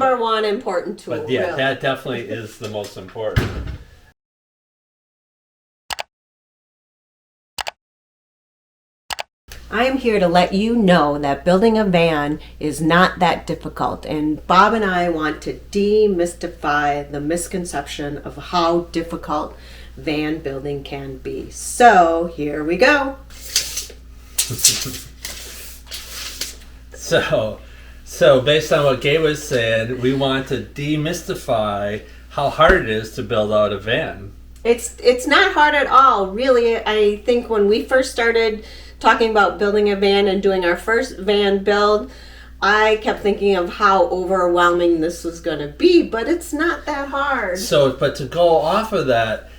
number one important tool. But yeah, really. that definitely is the most important. I am here to let you know that building a van is not that difficult, and Bob and I want to demystify the misconception of how difficult van building can be. So here we go. So based on what Gabe was saying, we want to demystify how hard it is to build out a van. It's not hard at all, really. I think when we first started talking about building a van and doing our first van build, I kept thinking of how overwhelming this was going to be, but it's not that hard. So, but to go off of that,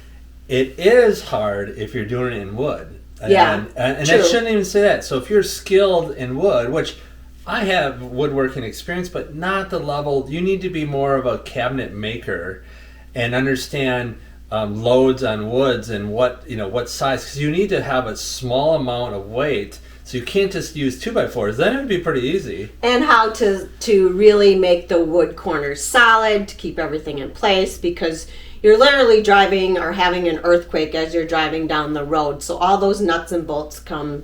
it is hard if you're doing it in wood. Yeah, and I true. shouldn't even say that. So if you're skilled in wood, which I have woodworking experience, but not the level, you need to be more of a cabinet maker and understand loads on woods and what size, because you need to have a small amount of weight, so you can't just use 2x4s. Then it would be pretty easy. And how to really make the wood corners solid, to keep everything in place, because you're literally driving or having an earthquake as you're driving down the road, so all those nuts and bolts come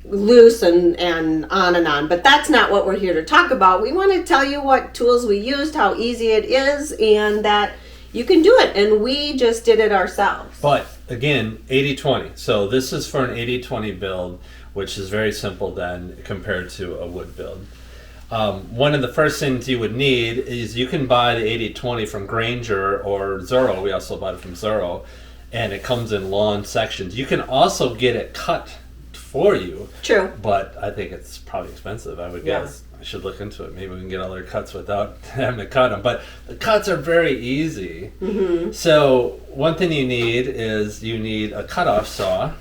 loose and on and on. But that's not what we're here to talk about. We want to tell you what tools we used, how easy it is, and that you can do it, and we just did it ourselves. But again, 80-20. So this is for an 80-20 build, which is very simple then compared to a wood build. One of the first things you would need is you can buy the 80-20 from Granger or Zorro. We also bought it from Zorro, and it comes in long sections. You can also get it cut for you. True. But I think it's probably expensive, I would guess. I should look into it. Maybe we can get all their cuts without having to cut them. But the cuts are very easy. Mm-hmm. So one thing you need is you need a cutoff saw.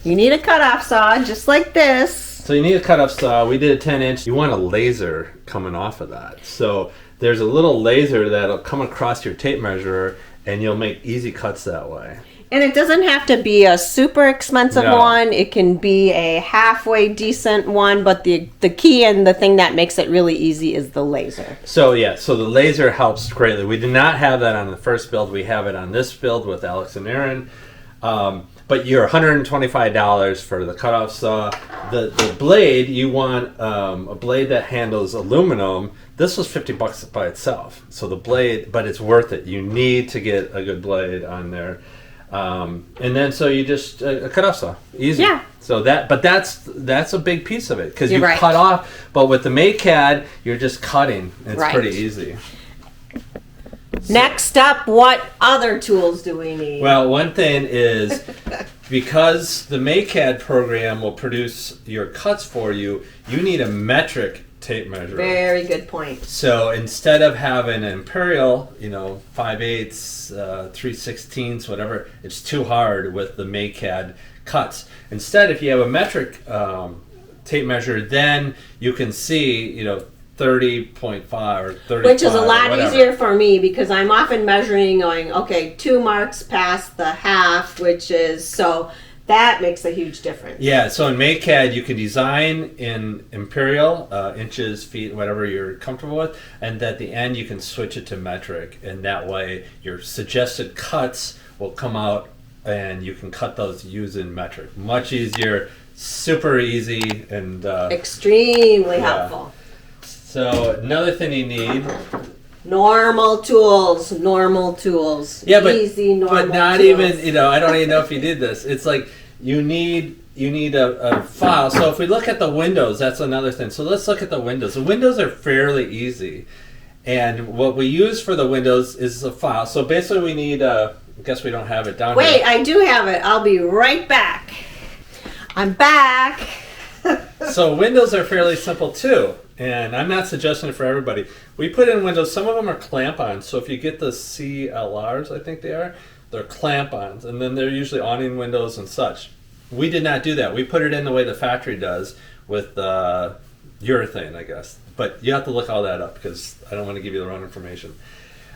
You need a cutoff saw, just like this. So you need a cutoff saw. We did a 10-inch. You want a laser coming off of that. So there's a little laser that'll come across your tape measure, and you'll make easy cuts that way. And it doesn't have to be a super expensive one. It can be a halfway decent one, but the key and the thing that makes it really easy is the laser. So yeah, so the laser helps greatly. We did not have that on the first build. We have it on this build with Alex and Aaron. But you're $125 for the cutoff saw. The blade, you want a blade that handles aluminum. This was $50 by itself. So the blade, but it's worth it. You need to get a good blade on there. And then so you just a cutoff saw, easy. Yeah. So that's a big piece of it because you cut off. But with the MakeCAD, you're just cutting. It's pretty easy. Next up, what other tools do we need? Well, one thing is because the MakeCAD program will produce your cuts for you, you need a metric tape measure. Very good point. So instead of having an imperial, 5/8, 3/16, whatever, it's too hard with the MakeCAD cuts. Instead, if you have a metric tape measure, then you can see, 30.5 or 35. Which is a lot easier for me because I'm often measuring going, okay, 2 marks past the half, which is, so that makes a huge difference. Yeah, so in MakeCAD, you can design in imperial, inches, feet, whatever you're comfortable with, and at the end you can switch it to metric, and that way your suggested cuts will come out and you can cut those using metric. Much easier, super easy, and extremely helpful. So another thing you need, normal tools. Yeah, but easy normal but not tools. even, I don't even know if you did this. It's like you need a file. So if we look at the windows, that's another thing. So let's look at the windows. The windows are fairly easy, and what we use for the windows is a file. So basically, we need I guess we don't have it down here. Wait, I do have it. I'll be right back. I'm back. So windows are fairly simple too. And I'm not suggesting it for everybody. We put in windows, some of them are clamp-ons. So if you get the CLRs, I think they're clamp-ons. And then they're usually awning windows and such. We did not do that. We put it in the way the factory does with urethane, I guess. But you have to look all that up because I don't want to give you the wrong information.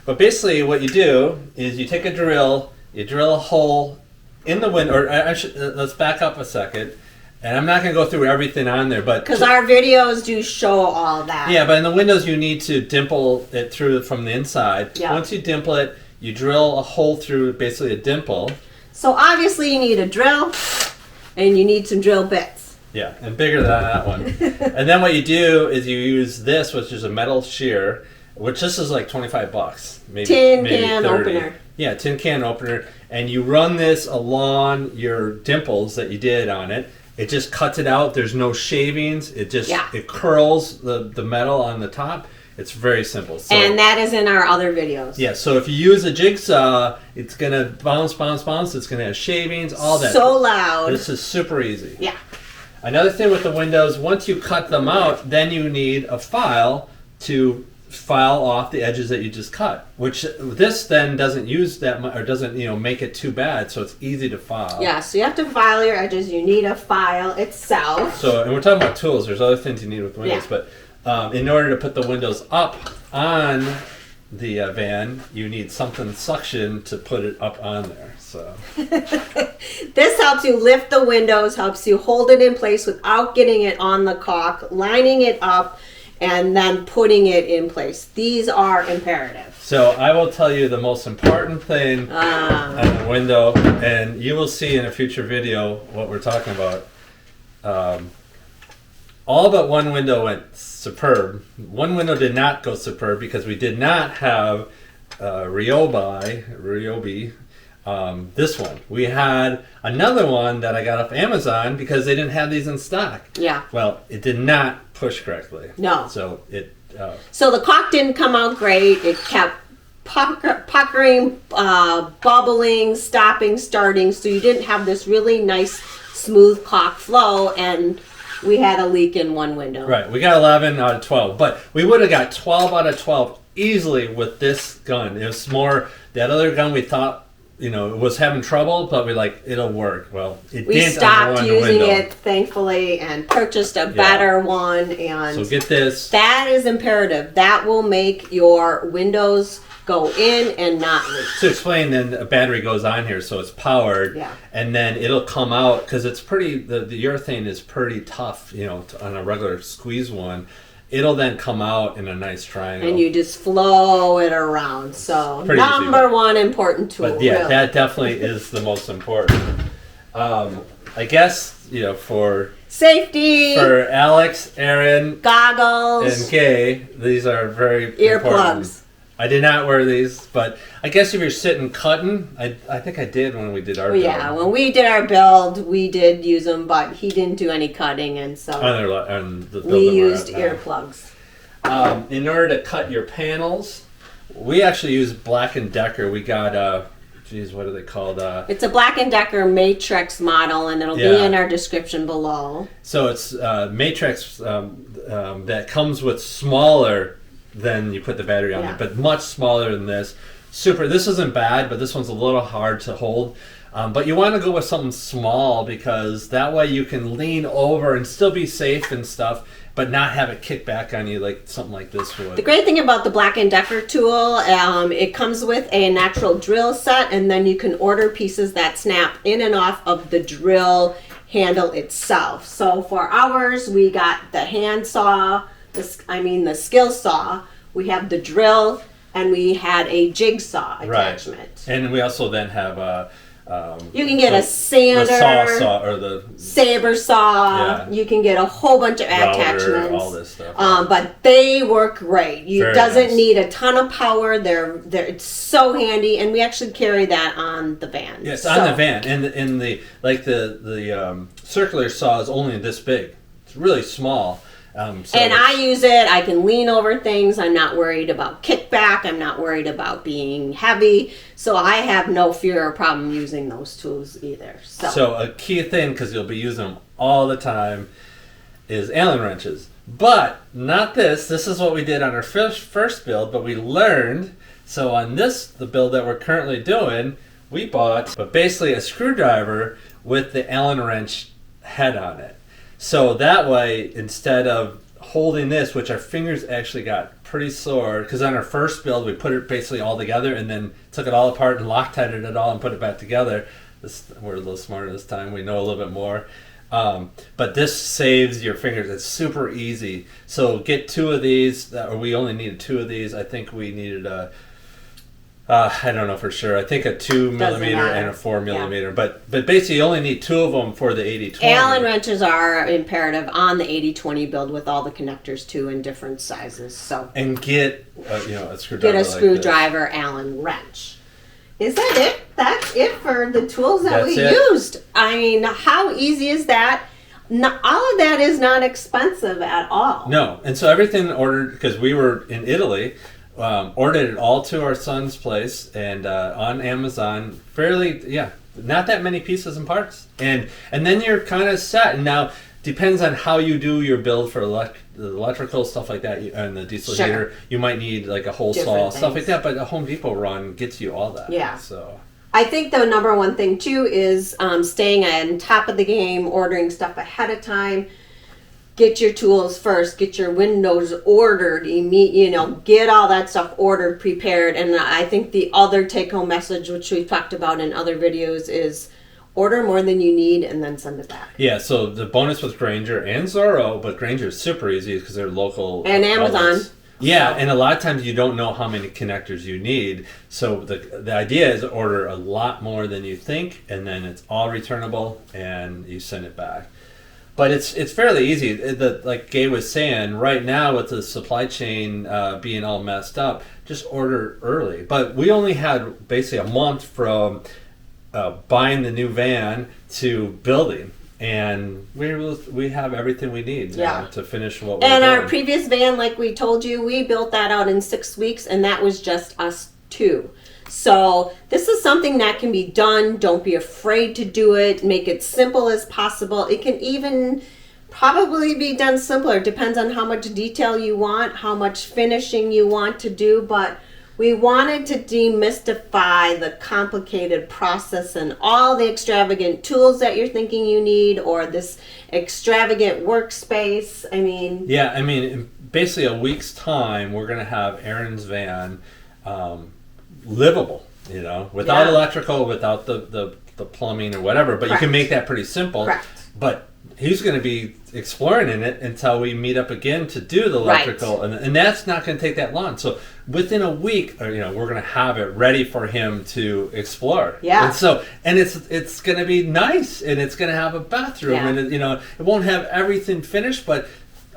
But basically what you do is you take a drill, you drill a hole in the window, or let's back up a second. And I'm not going to go through everything on there, but because our videos do show all that. Yeah, but in the windows you need to dimple it through from the inside. Yeah. Once you dimple it, you drill a hole through basically a dimple. So obviously you need a drill and you need some drill bits. Yeah, and bigger than that one. And then what you do is you use this, which is a metal shear, which this is like $25, maybe Tin maybe can 30. opener. Yeah, tin can opener, and you run this along your dimples that you did on it. It just cuts it out. There's no shavings. It just it curls the metal on the top. It's very simple. So, and that is in our other videos. Yeah, so if you use a jigsaw, it's going to bounce. It's going to have shavings, all that. So loud. This is super easy. Yeah. Another thing with the windows, once you cut them out, then you need a file to file off the edges that you just cut, which this then doesn't use that much, or doesn't make it too bad, so it's easy to file. Yeah, so you have to file your edges. You need a file itself. So, and we're talking about tools. There's other things you need with windows, but in order to put the windows up on the van, you need something suction to put it up on there. So this helps you lift the windows, helps you hold it in place without getting it on the caulk, lining it up, and then putting it in place. These are imperative. So I will tell you the most important thing on the window, and you will see in a future video what we're talking about. All but one window went superb. One window did not go superb because we did not have Ryobi. This one. We had another one that I got off Amazon because they didn't have these in stock. Yeah. Well, it did not push correctly. No. So it. So the caulk didn't come out great. It kept puckering, bubbling, stopping, starting. So you didn't have this really nice, smooth caulk flow, and we had a leak in one window. Right. We got 11 out of 12, but we would have got 12 out of 12 easily with this gun. It was more that other gun we thought. It was having trouble, but it'll work. Well, it didn't. We stopped using it, thankfully, and purchased a better one. And so get this. That is imperative. That will make your windows go in and not leak. To explain, then a battery goes on here, so it's powered, and then it'll come out because it's pretty. The urethane is pretty tough, on a regular squeeze one. It'll then come out in a nice triangle. And you just flow it around. So number one important tool. But yeah, that definitely is the most important. I guess, for safety, for Alex, Aaron, goggles, and Kay, these are very important. Earplugs. I did not wear these, but I guess if you're sitting cutting, I think I did when we did our build. Yeah, when we did our build, we did use them, but he didn't do any cutting, and so we used earplugs. In order to cut your panels, we actually use BLACK+DECKER. We got, what are they called? It's a BLACK+DECKER Matrix model, and it'll be in our description below. So it's Matrix that comes with smaller than you put the battery on it, but much smaller than this. This isn't bad, but this one's a little hard to hold. But you want to go with something small because that way you can lean over and still be safe and stuff, but not have it kick back on you like something like this would. The great thing about the BLACK+DECKER tool, it comes with a natural drill set, and then you can order pieces that snap in and off of the drill handle itself. So for ours, we got the hand saw, the skill saw, we have the drill, and we had a jigsaw attachment. Right. And we also then have you can get a sander, the saw or the saber saw. You can get a whole bunch of attachments. All this stuff. But they work great. It doesn't need a ton of power. It's so handy, and we actually carry that on the van. Yes, on the van, and the circular saw is only this big. It's really small. And I use it. I can lean over things. I'm not worried about kickback. I'm not worried about being heavy. So I have no fear or problem using those tools either. So a key thing, because you'll be using them all the time, is Allen wrenches. But not this. This is what we did on our first build, but we learned. So on the build that we're currently doing, we bought basically a screwdriver with the Allen wrench head on it. So that way, instead of holding this, which our fingers actually got pretty sore, because on our first build, we put it basically all together and then took it all apart and Loctited it all and put it back together. We're a little smarter this time. We know a little bit more. But this saves your fingers. It's super easy. So get 2 of these, or we only needed 2 of these. I think we needed a, I don't know for sure. I think a 2 millimeter and a 4 millimeter. But basically you only need 2 of them for the 80-20. Allen wrenches are imperative on the 80-20 build with all the connectors too in different sizes. So and get a screwdriver. Get a screwdriver Allen wrench. Is that it? That's it for the tools that we used. I mean, how easy is that? All of that is not expensive at all. No, and so everything ordered, because we were in Italy, ordered it all to our son's place and on Amazon. Fairly, not that many pieces and parts, and then you're kind of set. And now depends on how you do your build for the electrical stuff like that, and the diesel heater. You might need like a hole saw, stuff like that. But a Home Depot run gets you all that. Yeah. So I think the number one thing too is staying on top of the game, ordering stuff ahead of time. Get your tools first. Get your windows ordered. Get all that stuff ordered, prepared. And I think the other take-home message, which we've talked about in other videos, is order more than you need and then send it back. Yeah. So the bonus with Grainger and Zorro, but Grainger is super easy because they're local. And Amazon. outlets. Yeah, and a lot of times you don't know how many connectors you need. So the idea is order a lot more than you think, and then it's all returnable, and you send it back. But it's fairly easy. Like Gay was saying, right now with the supply chain being all messed up, just order early. But we only had basically a month from buying the new van to building. And we have everything we need to finish what we're doing. And our previous van, like we told you, we built that out in 6 weeks, and that was just us 2. So this is something that can be done. Don't be afraid to do it. Make it simple as possible. It can even probably be done simpler. It depends on how much detail you want, how much finishing you want to do, but we wanted to demystify the complicated process and all the extravagant tools that you're thinking you need, or this extravagant workspace. In basically a week's time, we're going to have Aaron's van livable, without electrical, without the plumbing or whatever. But you can make that pretty simple. Correct. But he's going to be exploring in it until we meet up again to do the electrical, and that's not going to take that long. So within a week, we're going to have it ready for him to explore. Yeah. And it's going to be nice, and it's going to have a bathroom, and it won't have everything finished, but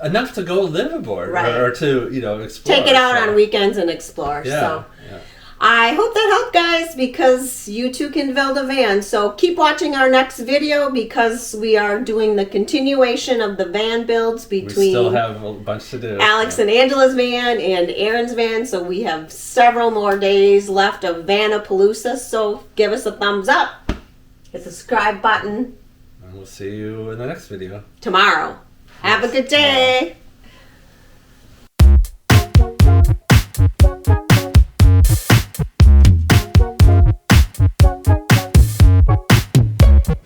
enough to go live aboard or to explore. Take it out on weekends and explore. Yeah. So I hope that helped, guys, because you too can build a van. So keep watching our next video, because we are doing the continuation of the van builds between we still have a bunch to do. Alex and Angela's van and Aaron's van. So we have several more days left of Vanapalooza. So give us a thumbs up, hit the subscribe button. And we'll see you in the next video Tomorrow. Have a good day.